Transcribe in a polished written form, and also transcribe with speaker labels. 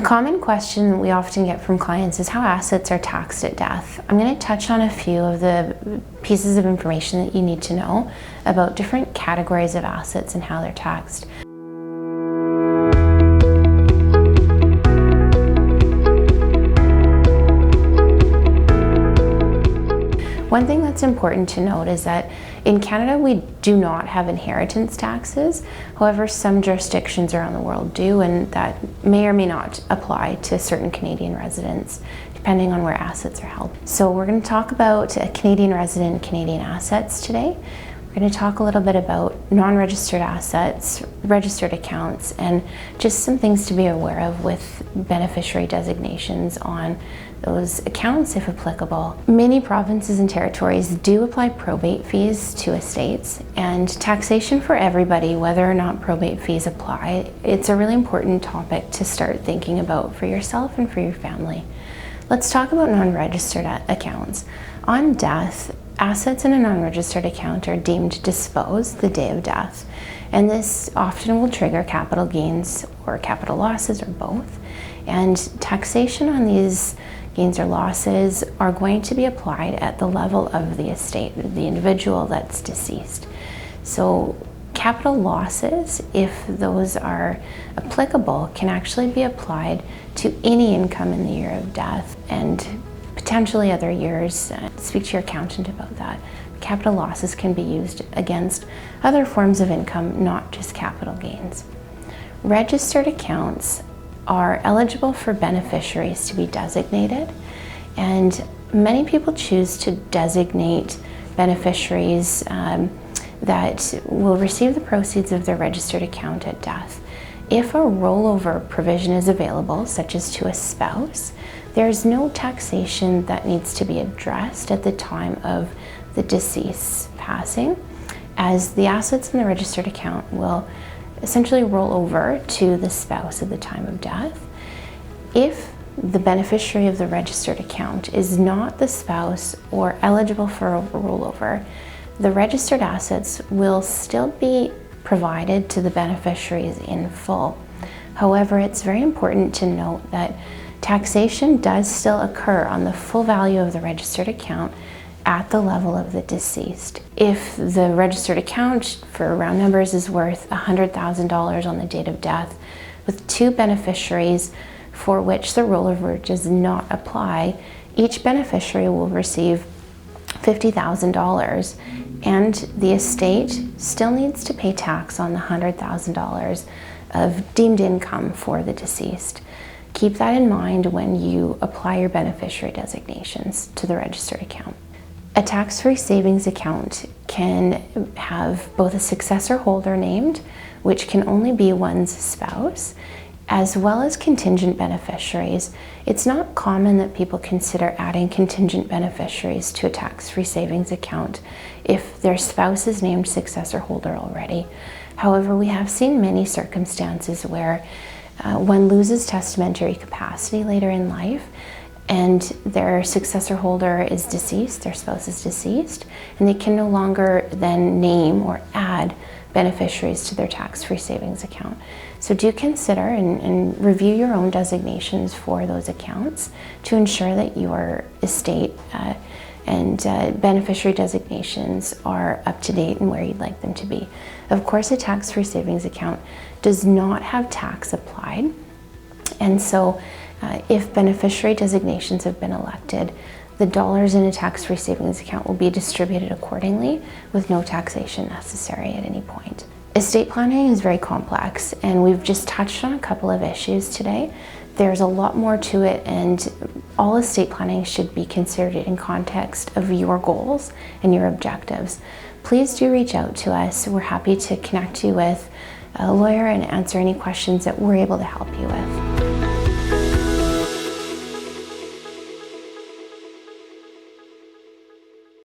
Speaker 1: common question that we often get from clients is how assets are taxed at death. I'm going to touch on a few of the pieces of information that you need to know about different categories of assets and how they're taxed. One thing that's important to note is that in Canada we do not have inheritance taxes. However, some jurisdictions around the world do, and that may or may not apply to certain Canadian residents depending on where assets are held. So we're going to talk about Canadian resident Canadian assets today. We're going to talk a little bit about non-registered assets, registered accounts, and just some things to be aware of with beneficiary designations on those accounts if applicable. Many provinces and territories do apply probate fees to estates, and taxation for everybody, whether or not probate fees apply, it's a really important topic to start thinking about for yourself and for your family. Let's talk about non-registered accounts. On death, assets in a non-registered account are deemed disposed the day of death, and this often will trigger capital gains or capital losses or both. And taxation on these gains or losses are going to be applied at the level of the estate, the individual that's deceased. So capital losses, if those are applicable, can actually be applied to any income in the year of death and potentially other years. Speak to your accountant about that. Capital losses can be used against other forms of income, not just capital gains. Registered accounts are eligible for beneficiaries to be designated, and many people choose to designate beneficiaries that will receive the proceeds of their registered account at death. If a rollover provision is available, such as to a spouse, there's no taxation that needs to be addressed at the time of the deceased's passing, as the assets in the registered account will essentially roll over to the spouse at the time of death. If the beneficiary of the registered account is not the spouse or eligible for a rollover, the registered assets will still be provided to the beneficiaries in full. However, it's very important to note that taxation does still occur on the full value of the registered account at the level of the deceased. If the registered account, for round numbers, is worth $100,000 on the date of death, with two beneficiaries for which the rollover does not apply, each beneficiary will receive $50,000, and the estate still needs to pay tax on the $100,000 of deemed income for the deceased. Keep that in mind when you apply your beneficiary designations to the registered account. A tax-free savings account can have both a successor holder named, which can only be one's spouse, as well as contingent beneficiaries. It's not common that people consider adding contingent beneficiaries to a tax-free savings account if their spouse is named successor holder already. However, we have seen many circumstances where one loses testamentary capacity later in life, and their successor holder is deceased, their spouse is deceased, and they can no longer then name or add beneficiaries to their tax-free savings account. So do consider and review your own designations for those accounts to ensure that your estate and beneficiary designations are up to date and where you'd like them to be. Of course, a tax-free savings account does not have tax applied, and so if beneficiary designations have been elected, the dollars in a tax-free savings account will be distributed accordingly with no taxation necessary at any point. Estate planning is very complex, and we've just touched on a couple of issues today. There's a lot more to it, and all estate planning should be considered in context of your goals and your objectives. Please do reach out to us. We're happy to connect you with a lawyer and answer any questions that we're able to help you with.